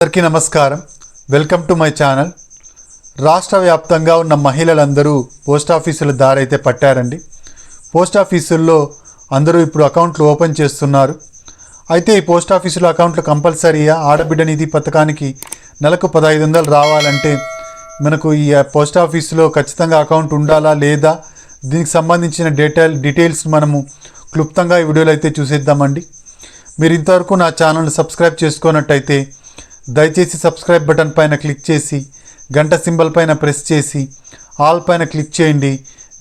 అందరికీ నమస్కారం. Welcome to my channel. రాష్ట్ర వ్యాప్తంగా ఉన్న మహిళలందరూ పోస్ట్ ఆఫీసుల దారైతే పట్టారండి. పోస్ట్ ఆఫీసుల్లో అందరూ ఇప్పుడు అకౌంట్లు ఓపెన్ చేస్తున్నారు. అయితే ఈ పోస్ట్ ఆఫీసులో అకౌంట్లు కంపల్సరీగా ఆడబిడ్డ నిధి పథకానికి నెలకు 1500 రావాలంటే మనకు ఈ పోస్ట్ ఆఫీసులో ఖచ్చితంగా అకౌంట్ ఉండాలా లేదా, దీనికి సంబంధించిన డీటెయిల్స్ మనము క్లుప్తంగా ఈ వీడియోలో అయితే చూసేద్దామండి. మీరు ఇంతవరకు నా ఛానల్ని సబ్స్క్రైబ్ చేసుకున్నట్టయితే దయచేసి సబ్స్క్రైబ్ బటన్ పైన క్లిక్ చేసి గంట సింబల్ పైన ప్రెస్ చేసి ఆల్ పైన క్లిక్ చేయండి.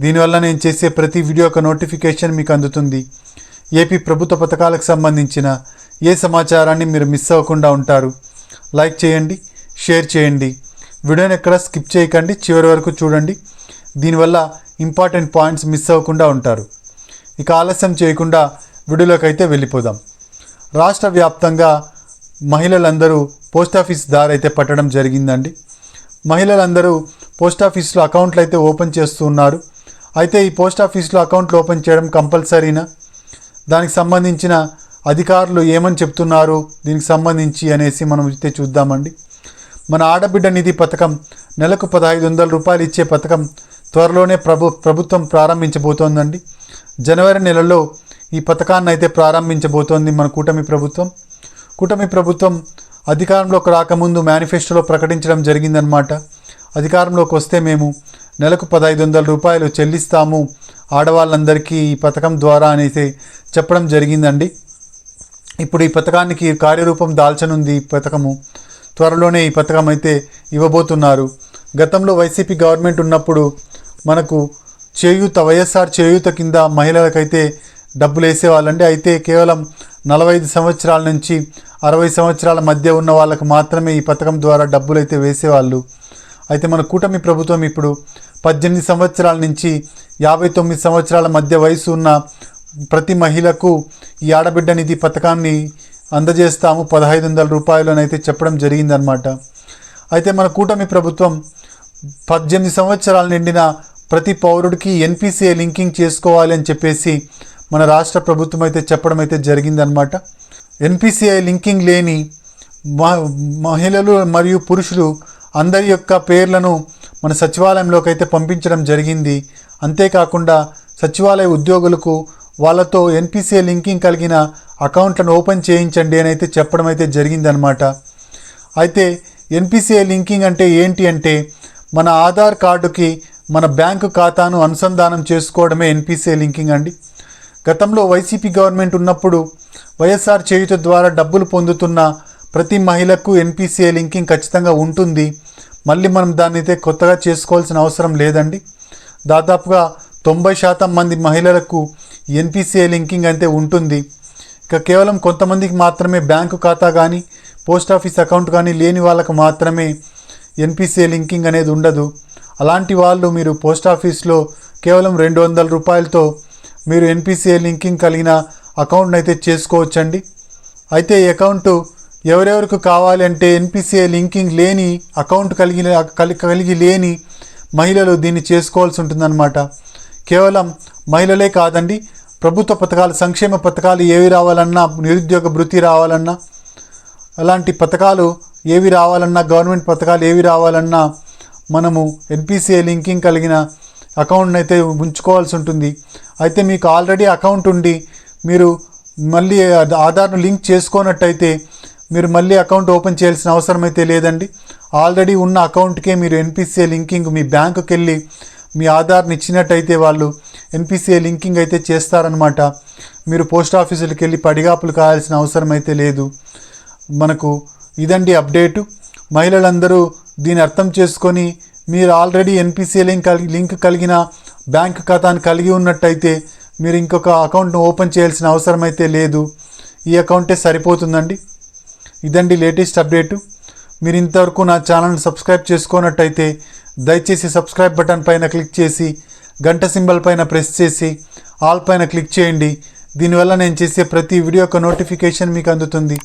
దీనివల్ల నేను చేసే ప్రతి వీడియో ఒక నోటిఫికేషన్ మీకు అందుతుంది. ఏపీ ప్రభుత్వ పథకాలకు సంబంధించిన ఏ సమాచారాన్ని మీరు మిస్ అవ్వకుండా ఉంటారు. లైక్ చేయండి, షేర్ చేయండి, వీడియోని ఎక్కడ స్కిప్ చేయకండి, చివరి వరకు చూడండి. దీనివల్ల ఇంపార్టెంట్ పాయింట్స్ మిస్ అవ్వకుండా ఉంటారు. ఇక ఆలస్యం చేయకుండా వీడియోలోకి అయితే వెళ్ళిపోదాం. రాష్ట్ర వ్యాప్తంగా మహిళలందరూ పోస్ట్ ఆఫీస్ దారి అయితే పట్టడం జరిగిందండి. మహిళలందరూ పోస్ట్ ఆఫీస్లో అకౌంట్లు అయితే ఓపెన్ చేస్తూ ఉన్నారు. అయితే ఈ పోస్ట్ ఆఫీస్లో అకౌంట్లు ఓపెన్ చేయడం కంపల్సరీనా, దానికి సంబంధించిన అధికారులు ఏమని చెప్తున్నారు దీనికి సంబంధించి అనేసి మనం అయితే చూద్దామండి. మన ఆడబిడ్డ నిధి పథకం నెలకు 1500 రూపాయలు ఇచ్చే పథకం త్వరలోనే ప్రభుత్వం ప్రారంభించబోతోందండి. జనవరి నెలలో ఈ పథకాన్ని అయితే ప్రారంభించబోతోంది మన కూటమి ప్రభుత్వం అధికారంలోకి రాకముందు మేనిఫెస్టోలో ప్రకటించడం జరిగిందనమాట. అధికారంలోకి వస్తే మేము నెలకు 1500 రూపాయలు చెల్లిస్తాము ఆడవాళ్ళందరికీ ఈ పథకం ద్వారా అనేసి చెప్పడం జరిగిందండి. ఇప్పుడు ఈ పథకానికి కార్యరూపం దాల్చనుంది. ఈ పథకము త్వరలోనే ఈ పథకం అయితే ఇవ్వబోతున్నారు. గతంలో వైసీపీ గవర్నమెంట్ ఉన్నప్పుడు మనకు వైఎస్ఆర్ చేయూత కింద మహిళలకైతే డబ్బులు వేసేవాళ్ళండి. అయితే కేవలం 45 సంవత్సరాల నుంచి 60 సంవత్సరాల మధ్య ఉన్న వాళ్ళకు మాత్రమే ఈ పథకం ద్వారా డబ్బులు అయితే వేసేవాళ్ళు. అయితే మన కూటమి ప్రభుత్వం ఇప్పుడు 18 సంవత్సరాల నుంచి 59 సంవత్సరాల మధ్య వయసు ఉన్న ప్రతి మహిళకు ఈ ఆడబిడ్డ నిధి పథకాన్ని అందజేస్తాము 1500 రూపాయలు అని అయితే చెప్పడం జరిగిందనమాట. అయితే మన కూటమి ప్రభుత్వం 18 సంవత్సరాలు నిండిన ప్రతి పౌరుడికి ఎన్పిసిఐ లింకింగ్ చేసుకోవాలి అని చెప్పేసి మన రాష్ట్ర ప్రభుత్వం అయితే చెప్పడం అయితే జరిగిందనమాట. ఎన్పిసిఐ లింకింగ్ లేని మహిళలు మరియు పురుషులు అందరి యొక్క పేర్లను మన సచివాలయంలోకి అయితే పంపించడం జరిగింది. అంతేకాకుండా సచివాలయ ఉద్యోగులకు వాళ్ళతో ఎన్పిసిఐ లింకింగ్ కలిగిన అకౌంట్లను ఓపెన్ చేయించండి అని అయితే చెప్పడం అయితే జరిగిందనమాట. అయితే ఎన్పిసిఐ లింకింగ్ అంటే ఏంటి అంటే మన ఆధార్ కార్డుకి మన బ్యాంకు ఖాతాను అనుసంధానం చేసుకోవడమే ఎన్పిసిఐ లింకింగ్ అండి. గతంలో వైసీపీ గవర్నమెంట్ ఉన్నప్పుడు వైఎస్ఆర్ చేయూత ద్వారా డబ్బులు పొందుతున్న ప్రతి మహిళకు ఎన్పిసిఐ లింకింగ్ ఖచ్చితంగా ఉంటుంది. మళ్ళీ మనం దాన్ని అయితే కొత్తగా చేసుకోవాల్సిన అవసరం లేదండి. దాదాపుగా 90% మంది మహిళలకు ఎన్పిసిఐ లింకింగ్ అయితే ఉంటుంది. ఇక కేవలం కొంతమందికి మాత్రమే బ్యాంకు ఖాతా కానీ పోస్ట్ ఆఫీస్ అకౌంట్ కానీ లేని వాళ్ళకు మాత్రమే ఎన్పిసిఐ లింకింగ్ అనేది ఉండదు. అలాంటి వాళ్ళు మీరు పోస్ట్ ఆఫీస్లో కేవలం 200 రూపాయలతో మీరు ఎన్పిసిఐ లింకింగ్ కలిగిన అకౌంట్ని అయితే చేసుకోవచ్చండి. అయితే ఈ అకౌంటు ఎవరెవరికి కావాలి అంటే ఎన్పిసిఐ లింకింగ్ లేని అకౌంట్ కలిగి లేని మహిళలు దీన్ని చేసుకోవాల్సి ఉంటుందన్నమాట. కేవలం మహిళలే కాదండి, ప్రభుత్వ పథకాలు, సంక్షేమ పథకాలు ఏవి రావాలన్నా, నిరుద్యోగ భృతి రావాలన్నా, అలాంటి పథకాలు ఏవి రావాలన్నా, గవర్నమెంట్ పథకాలు ఏవి రావాలన్నా మనము ఎన్పిసిఐ లింకింగ్ కలిగిన అకౌంట్ని అయితే ఉంచుకోవాల్సి ఉంటుంది. అయితే మీకు ఆల్రెడీ అకౌంట్ ఉండి మీరు మళ్ళీ ఆధార్ను లింక్ చేసుకున్నట్టయితే మీరు మళ్ళీ అకౌంట్ ఓపెన్ చేయాల్సిన అవసరం అయితే లేదండి. ఆల్రెడీ ఉన్న అకౌంట్కే మీరు ఎన్పిసిఐ లింకింగ్ మీ బ్యాంకుకి వెళ్ళి మీ ఆధార్ని ఇచ్చినట్టయితే వాళ్ళు ఎన్పిసిఐ లింకింగ్ అయితే చేస్తారనమాట. మీరు పోస్ట్ ఆఫీసులకు వెళ్ళి పడిగాపులు కావాల్సిన అవసరం అయితే లేదు. మనకు ఇదండి అప్డేటు. మహిళలందరూ దీన్ని అర్థం చేసుకొని మీరు ఆల్రెడీ ఎన్పిసిఐ లింక్ కలిగిన బ్యాంక్ ఖాతాను కలిగి ఉన్నట్టయితే మీరు ఇంకొక అకౌంట్ను ఓపెన్ చేయాల్సిన అవసరం అయితే లేదు. ఈ అకౌంటే సరిపోతుందండి. ఇదండి లేటెస్ట్ అప్డేటు. మీరు ఇంతవరకు నా ఛానల్ని సబ్స్క్రైబ్ చేసుకున్నట్టయితే దయచేసి సబ్స్క్రైబ్ బటన్ పైన క్లిక్ చేసి గంట సింబల్ పైన ప్రెస్ చేసి ఆల్ పైన క్లిక్ చేయండి. దీనివల్ల నేను చేసే ప్రతి వీడియో ఒక నోటిఫికేషన్ మీకు అందుతుంది.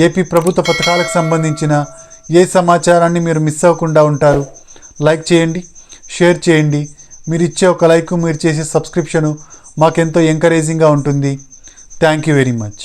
ఏపీ ప్రభుత్వ పథకాలకు సంబంధించిన ఏ సమాచారాన్ని మీరు మిస్ అవ్వకుండా ఉంటారు. లైక్ చేయండి, షేర్ చేయండి. మీరు ఇచ్చే ఒక లైక్, మీరు చేసే సబ్స్క్రిప్షను మాకెంతో ఎంకరేజింగ్గా ఉంటుంది. Thank you very much.